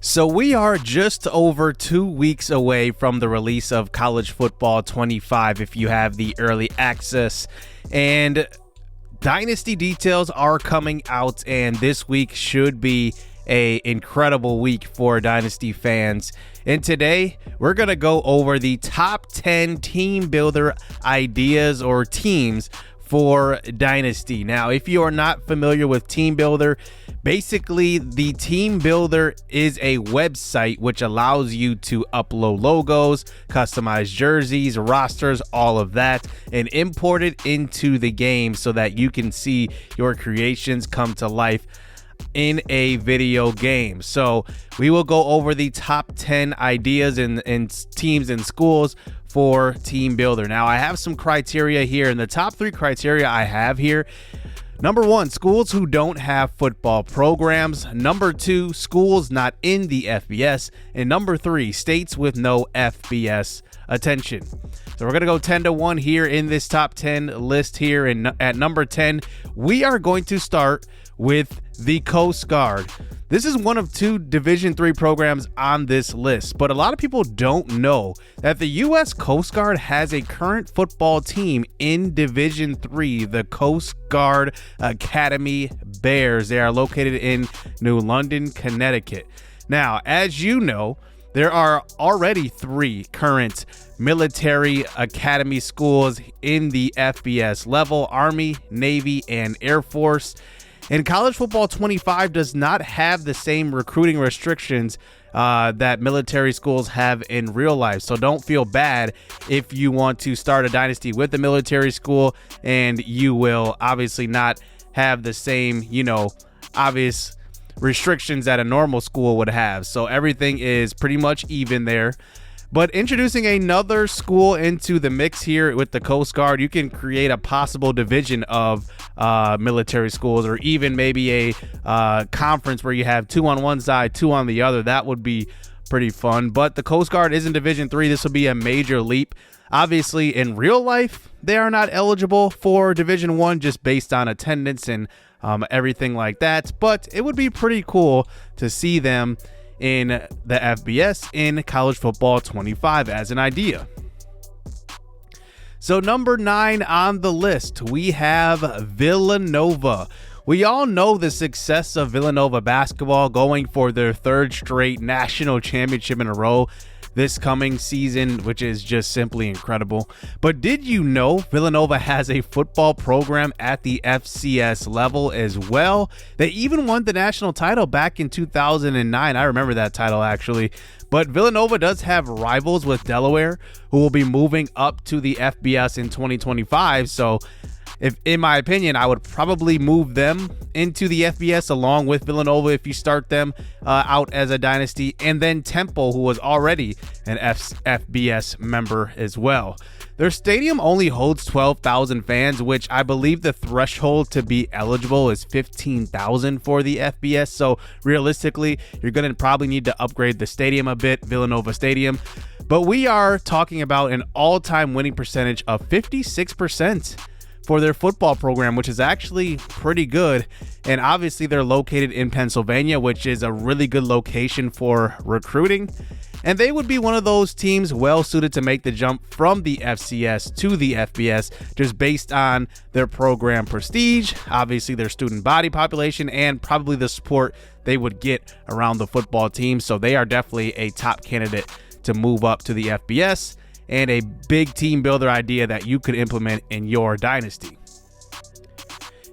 So we are just over 2 weeks away from the release of College Football 25 if you have the early access, and Dynasty details are coming out, and this week should be an incredible week for Dynasty fans. And today we're going to go over the top 10 team builder ideas or teams for Dynasty. Now, if you are not familiar with Teambuilder, basically the Teambuilder is a website which allows you to upload logos, customize jerseys, rosters, all of that, and import it into the game so that you can see your creations come to life in a video game. So we will go over the top 10 ideas and teams and schools for Teambuilder. Now, I have some criteria here, and the top 3 criteria I have here: number 1, schools who don't have football programs; number 2, schools not in the FBS; and number 3, states with no FBS attention. So we're going to go 10 to 1 here in this top 10 list here. And at number 10, we are going to start with the Coast Guard. This is one of 2 Division III programs on this list, but a lot of people don't know that the U.S. Coast Guard has a current football team in Division III, the Coast Guard Academy Bears. They are located in New London, Connecticut. Now, as you know, there are already 3 current military academy schools in the FBS level: Army, Navy, and Air Force. And College Football 25 does not have the same recruiting restrictions that military schools have in real life. So don't feel bad if you want to start a dynasty with a military school, and you will obviously not have the same, obvious restrictions that a normal school would have. So everything is pretty much even there. But introducing another school into the mix here with the Coast Guard, you can create a possible division of military schools, or even maybe a conference where you have 2 on one side, 2 on the other. That would be pretty fun. But the Coast Guard is in Division III. This will be a major leap. Obviously, in real life, they are not eligible for Division I just based on attendance and everything like that. But it would be pretty cool to see them in the FBS in College Football 25 as an idea. So number 9 on the list, we have Villanova. We all know the success of Villanova basketball, going for their 3rd straight national championship in a row this coming season, which is just simply incredible. But did you know Villanova has a football program at the FCS level as well? They even won the national title back in 2009. I remember that title, actually. But Villanova does have rivals with Delaware, who will be moving up to the FBS in 2025. So if, in my opinion, I would probably move them into the FBS along with Villanova if you start them out as a dynasty, and then Temple, who was already an FBS member as well. Their stadium only holds 12,000 fans, which I believe the threshold to be eligible is 15,000 for the FBS. So realistically, you're going to probably need to upgrade the stadium a bit, Villanova Stadium. But we are talking about an all-time winning percentage of 56% for their football program, which is actually pretty good. And obviously they're located in Pennsylvania, which is a really good location for recruiting. And they would be one of those teams well suited to make the jump from the FCS to the FBS, just based on their program prestige, obviously their student body population, and probably the support they would get around the football team. So they are definitely a top candidate to move up to the FBS, and a big team builder idea that you could implement in your dynasty.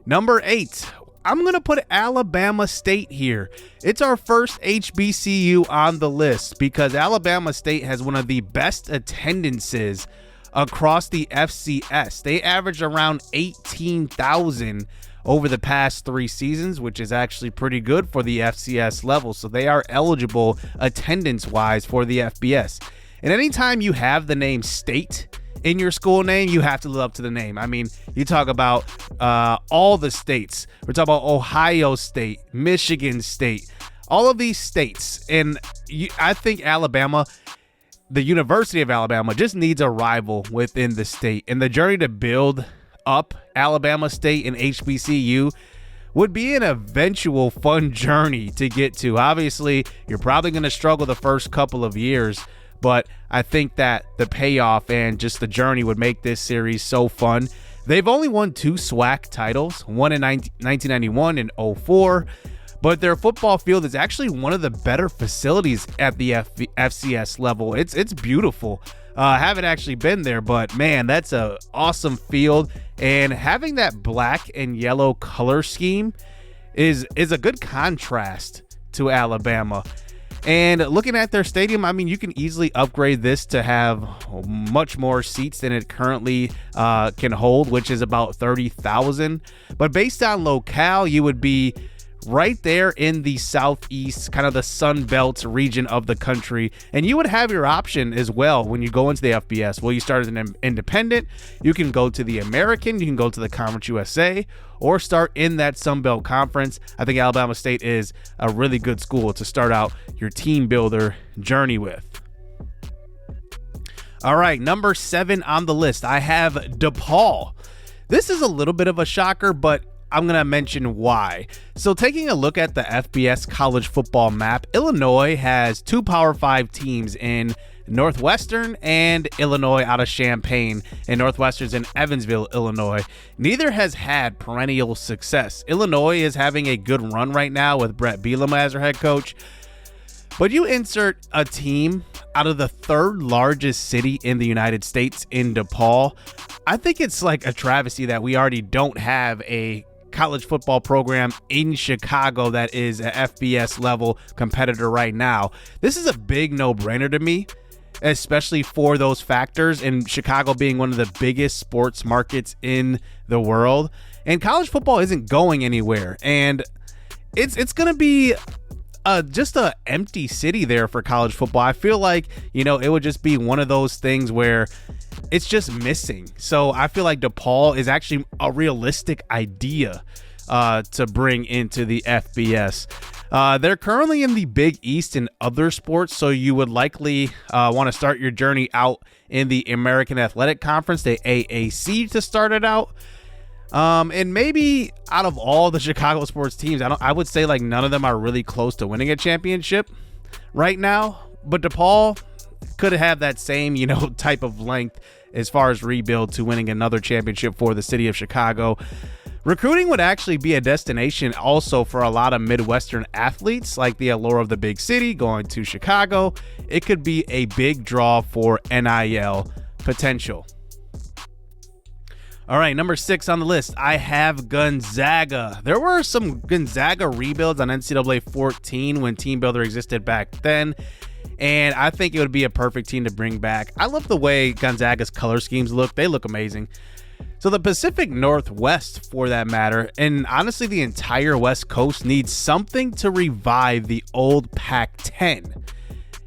Number 8, I'm going to put Alabama State here. It's our first HBCU on the list because Alabama State has one of the best attendances across the FCS. They averaged around 18,000 over the past 3 seasons, which is actually pretty good for the FCS level. So they are eligible attendance-wise for the FBS. And anytime you have the name State in your school name, you have to live up to the name. I mean, you talk about all the states. We're talking about Ohio State, Michigan State, all of these states. And I think Alabama, the University of Alabama, just needs a rival within the state. And the journey to build up Alabama State and HBCU would be an eventual fun journey to get to. Obviously, you're probably going to struggle the first couple of years, but I think that the payoff and just the journey would make this series so fun. They've only won 2 SWAC titles, one in 1991 and 04, but their football field is actually one of the better facilities at the FCS level. It's beautiful. I haven't actually been there, but man, that's an awesome field. And having that black and yellow color scheme is a good contrast to Alabama. And looking at their stadium, I mean, you can easily upgrade this to have much more seats than it currently can hold, which is about 30,000. But based on locale, you would be right there in the southeast, kind of the Sun Belt region of the country. And you would have your option as well when you go into the FBS. Well, you start as an independent, you can go to the American, you can go to the Conference USA, or start in that Sun Belt Conference. I think Alabama State is a really good school to start out your team builder journey with. All right, number 7 on the list, I have DePaul. This is a little bit of a shocker, but I'm going to mention why. So taking a look at the FBS college football map, Illinois has 2 Power 5 teams in Northwestern and Illinois out of Champaign, and Northwestern's in Evansville, Illinois. Neither has had perennial success. Illinois is having a good run right now with Brett Bielema as their head coach, but you insert a team out of the 3rd largest city in the United States in DePaul. I think it's like a travesty that we already don't have a college football program in Chicago that is an FBS level competitor right now. This is a big no-brainer to me, especially for those factors, and Chicago being one of the biggest sports markets in the world. And college football isn't going anywhere, and it's going to be just a empty city there for college football. I feel like, it would just be one of those things where it's just missing. So I feel like DePaul is actually a realistic idea to bring into the FBS. They're currently in the Big East in other sports, so you would likely want to start your journey out in the American Athletic Conference, the AAC, to start it out. And maybe out of all the Chicago sports teams, I would say like none of them are really close to winning a championship right now. But DePaul could have that same, type of length as far as rebuild to winning another championship for the city of Chicago. Recruiting would actually be a destination also for a lot of Midwestern athletes, like the allure of the big city going to Chicago. It could be a big draw for NIL potential. All right, number 6 on the list, I have Gonzaga. There were some Gonzaga rebuilds on NCAA 14 when Teambuilder existed back then, and I think it would be a perfect team to bring back. I love the way Gonzaga's color schemes look. They look amazing. So the Pacific Northwest, for that matter, and honestly the entire West Coast, needs something to revive the old Pac-10.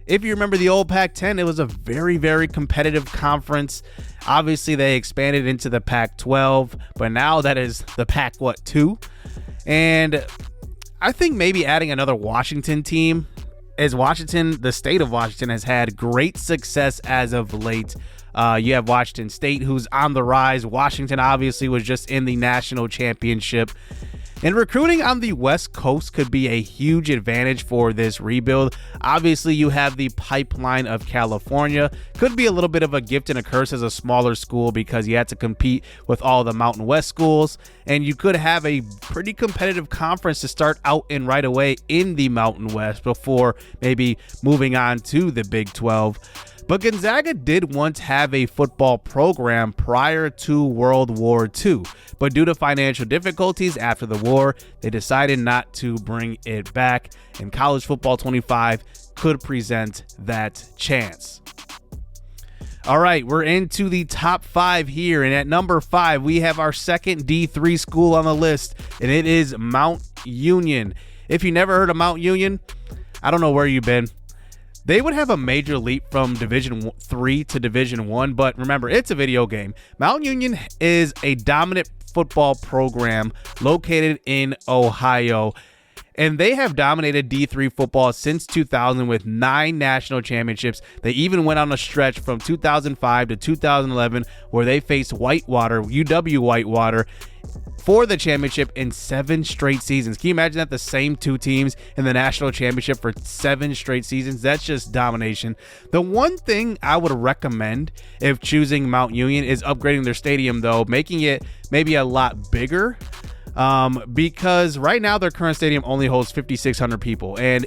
If you remember the old Pac-10, it was a very, very competitive conference. Obviously, they expanded into the Pac-12, but now that is the Pac-2? And I think maybe adding another Washington team, as Washington, the state of Washington, has had great success as of late. You have Washington State, who's on the rise. Washington obviously was just in the national championship. And recruiting on the West Coast could be a huge advantage for this rebuild. Obviously, you have the pipeline of California. Could be a little bit of a gift and a curse as a smaller school because you had to compete with all the Mountain West schools. And you could have a pretty competitive conference to start out in right away in the Mountain West before maybe moving on to the Big 12. But Gonzaga did once have a football program prior to World War II, but due to financial difficulties after the war, they decided not to bring it back, and College Football 25 could present that chance. All right, we're into the top 5 here, and at number 5, we have our second D3 school on the list, and it is Mount Union. If you never heard of Mount Union, I don't know where you've been. They would have a major leap from Division 3 to Division 1, but remember, it's a video game. Mount Union is a dominant football program located in Ohio, and they have dominated D3 football since 2000 with 9 national championships. They even went on a stretch from 2005 to 2011 where they faced Whitewater, UW Whitewater, for the championship in 7 straight seasons. Can you imagine that? The same 2 teams in the national championship for 7 straight seasons? That's just domination. The one thing I would recommend if choosing Mount Union is upgrading their stadium, though, making it maybe a lot bigger. Because right now their current stadium only holds 5,600 people, and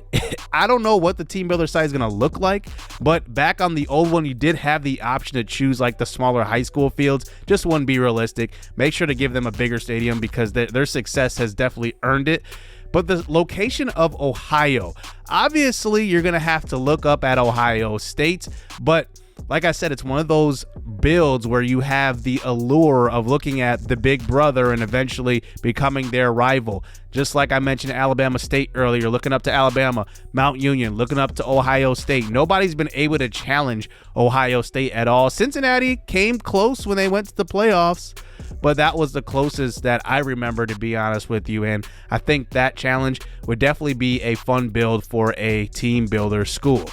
I don't know what the Teambuilder side is going to look like, but back on the old one, you did have the option to choose like the smaller high school fields. Just wouldn't be realistic. Make sure to give them a bigger stadium because their success has definitely earned it. But the location of Ohio, obviously you're going to have to look up at Ohio State, but like I said, it's one of those builds where you have the allure of looking at the big brother and eventually becoming their rival. Just like I mentioned Alabama State earlier, looking up to Alabama, Mount Union, looking up to Ohio State. Nobody's been able to challenge Ohio State at all. Cincinnati came close when they went to the playoffs, but that was the closest that I remember, to be honest with you. And I think that challenge would definitely be a fun build for a team builder school.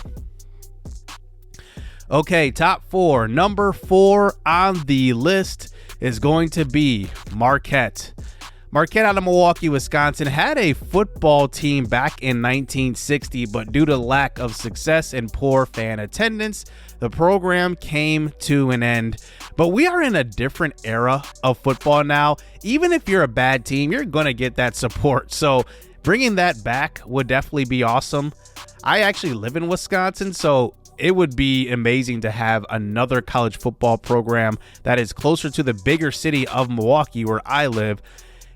Okay, top 4. Number 4 on the list is going to be Marquette. Marquette out of Milwaukee, Wisconsin had a football team back in 1960, but due to lack of success and poor fan attendance, the program came to an end. But we are in a different era of football now. Even if you're a bad team, you're going to get that support. So bringing that back would definitely be awesome. I actually live in Wisconsin, so it would be amazing to have another college football program that is closer to the bigger city of Milwaukee, where I live.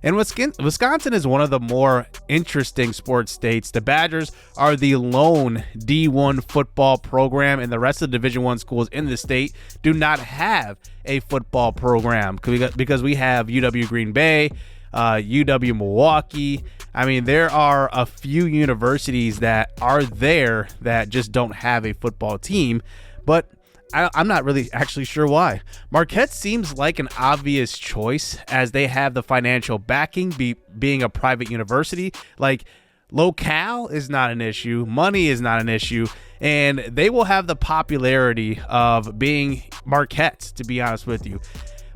And Wisconsin is one of the more interesting sports states. The Badgers are the lone D1 football program, and the rest of the Division I schools in the state do not have a football program because we have UW Green Bay, UW Milwaukee. I mean, there are a few universities that are there that just don't have a football team, but I'm not really actually sure why. Marquette seems like an obvious choice as they have the financial backing, being a private university. Like, locale is not an issue, money is not an issue, and they will have the popularity of being Marquette, to be honest with you.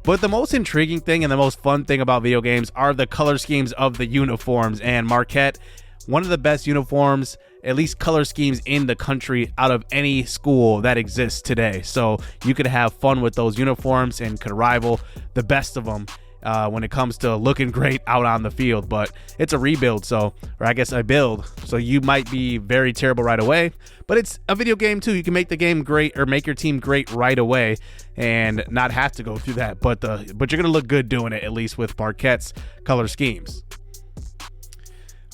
But the most intriguing thing and the most fun thing about video games are the color schemes of the uniforms. And Marquette, one of the best uniforms, at least color schemes in the country out of any school that exists today. So you could have fun with those uniforms and could rival the best of them when it comes to looking great out on the field. But it's a rebuild, or I guess a build. So you might be very terrible right away, but it's a video game too. You can make the game great or make your team great right away and not have to go through that. But you're going to look good doing it, at least with Marquette's color schemes.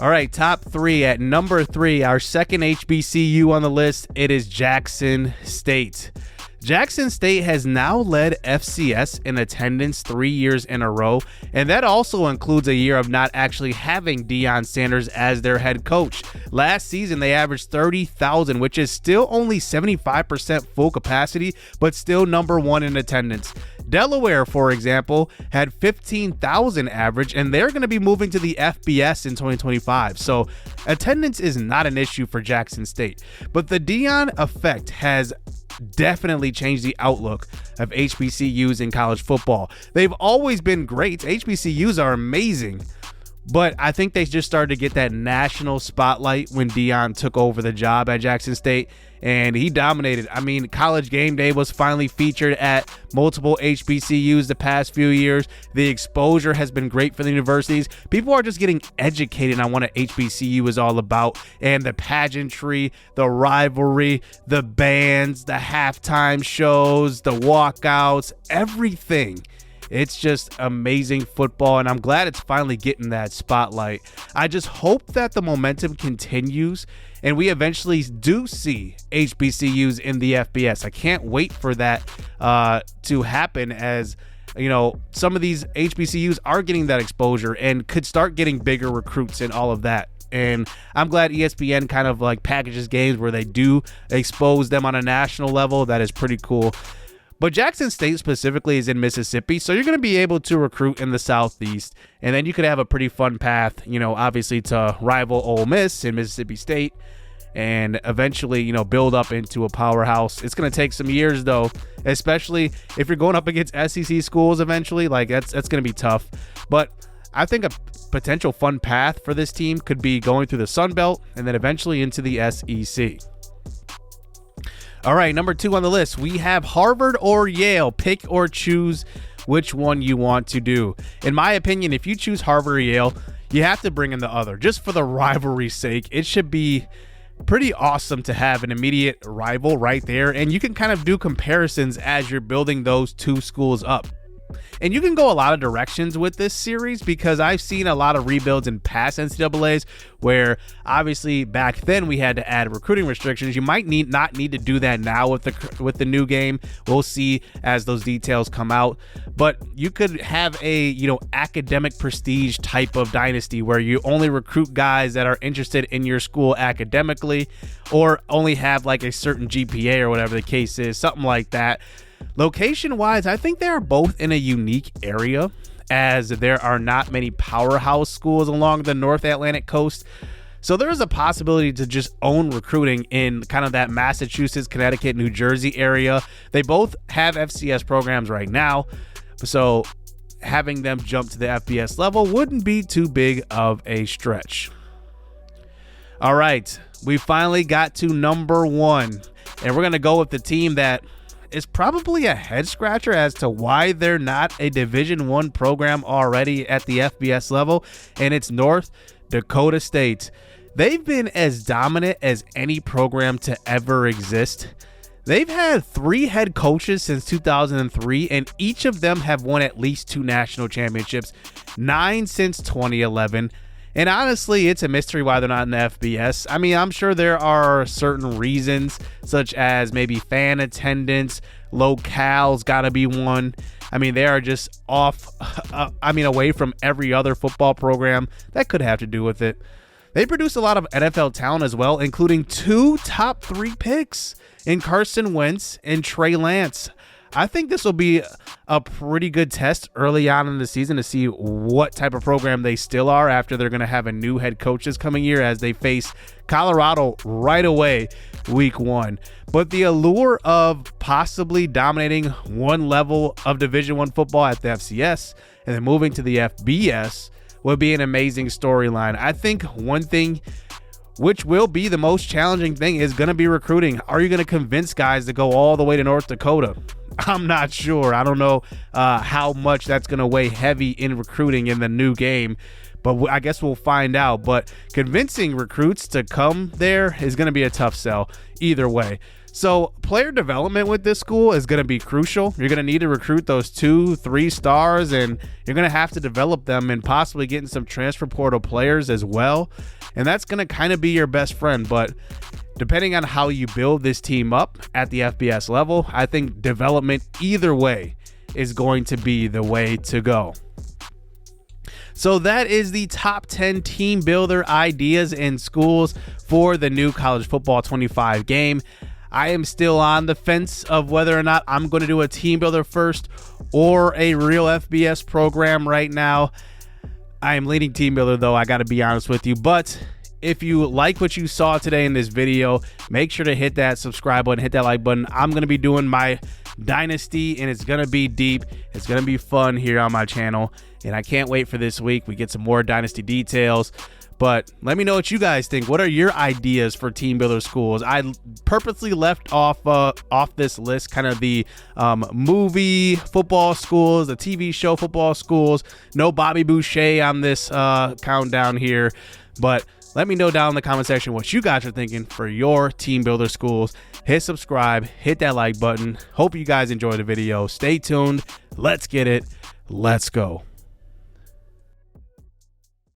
All right, top 3. At number 3, our second HBCU on the list, it is Jackson State. Jackson State has now led FCS in attendance 3 years in a row, and that also includes a year of not actually having Deion Sanders as their head coach. Last season, they averaged 30,000, which is still only 75% full capacity, but still number 1 in attendance. Delaware, for example, had 15,000 average, and they're going to be moving to the FBS in 2025. So attendance is not an issue for Jackson State, but the Deion effect has definitely changed the outlook of HBCUs in college football. They've always been great. HBCUs are amazing, but I think they just started to get that national spotlight when Deion took over the job at Jackson State, and he dominated. I mean, College Game Day was finally featured at multiple HBCUs the past few years. The exposure has been great for the universities. People are just getting educated on what an HBCU is all about, and the pageantry, the rivalry, the bands, the halftime shows, the walkouts, everything. It's just amazing football, and I'm glad it's finally getting that spotlight. I just hope that the momentum continues and we eventually do see HBCUs in the FBS. I can't wait for that to happen, as you know, some of these HBCUs are getting that exposure and could start getting bigger recruits and all of that. And I'm glad ESPN kind of like packages games where they do expose them on a national level. That is pretty cool. But Jackson State specifically is in Mississippi, so you're going to be able to recruit in the Southeast, and then you could have a pretty fun path, you know, obviously to rival Ole Miss in Mississippi State, and eventually, you know, build up into a powerhouse. It's going to take some years, though, especially if you're going up against SEC schools eventually. Like, that's going to be tough. But I think a potential fun path for this team could be going through the Sun Belt and then eventually into the SEC. All right, number 2 on the list, we have Harvard or Yale. Pick or choose which one you want to do. In my opinion, if you choose Harvard or Yale, you have to bring in the other. Just for the rivalry's sake, it should be pretty awesome to have an immediate rival right there, and you can kind of do comparisons as you're building those two schools up. And you can go a lot of directions with this series because I've seen a lot of rebuilds in past NCAAs where obviously back then we had to add recruiting restrictions. You might not need to do that now with the new game. We'll see as those details come out. But you could have a academic prestige type of dynasty where you only recruit guys that are interested in your school academically, or only have like a certain GPA or whatever the case is, something like that. Location-wise, I think they are both in a unique area, as there are not many powerhouse schools along the North Atlantic coast. So there is a possibility to just own recruiting in kind of that Massachusetts, Connecticut, New Jersey area. They both have FCS programs right now, so having them jump to the FBS level wouldn't be too big of a stretch. All right, we finally got to number 1, and we're going to go with the team that is probably a head scratcher as to why they're not a Division I program already at the FBS level, and it's North Dakota State. They've been as dominant as any program to ever exist. They've had 3 head coaches since 2003, and each of them have won at least 2 national championships, 9 since 2011. And honestly, it's a mystery why they're not in the FBS. I mean, I'm sure there are certain reasons, such as maybe fan attendance, locale's got to be one. I mean, they are just away from every other football program. That could have to do with it. They produce a lot of NFL talent as well, including 2 top 3 picks in Carson Wentz and Trey Lance. I think this will be a pretty good test early on in the season to see what type of program they still are after they're going to have a new head coach this coming year as they face Colorado right away week 1. But the allure of possibly dominating one level of Division I football at the FCS and then moving to the FBS would be an amazing storyline. I think one thing which will be the most challenging thing is going to be recruiting. Are you going to convince guys to go all the way to North Dakota? I'm not sure. I don't know how much that's going to weigh heavy in recruiting in the new game, but I guess we'll find out. But convincing recruits to come there is going to be a tough sell either way. So player development with this school is going to be crucial. You're going to need to recruit those 2-3 stars, and you're going to have to develop them and possibly getting some transfer portal players as well. And that's going to kind of be your best friend. But depending on how you build this team up at the FBS level, I think development either way is going to be the way to go. So that is the top 10 team builder ideas in schools for the new college football 25 game. I am still on the fence of whether or not I'm going to do a team builder first or a real FBS program right now. I am leaning team builder though, I got to be honest with you. But if you like what you saw today in this video, make sure to hit that subscribe button, hit that like button. I'm going to be doing my Dynasty, and it's going to be deep. It's going to be fun here on my channel, and I can't wait for this week. We get some more Dynasty details. But let me know what you guys think. What are your ideas for team builder schools? I purposely left off this list kind of the movie football schools, the TV show football schools. No Bobby Boucher on this countdown here. But let me know down in the comment section what you guys are thinking for your team builder schools. Hit subscribe, hit that like button. Hope you guys enjoyed the video. Stay tuned. Let's get it. Let's go.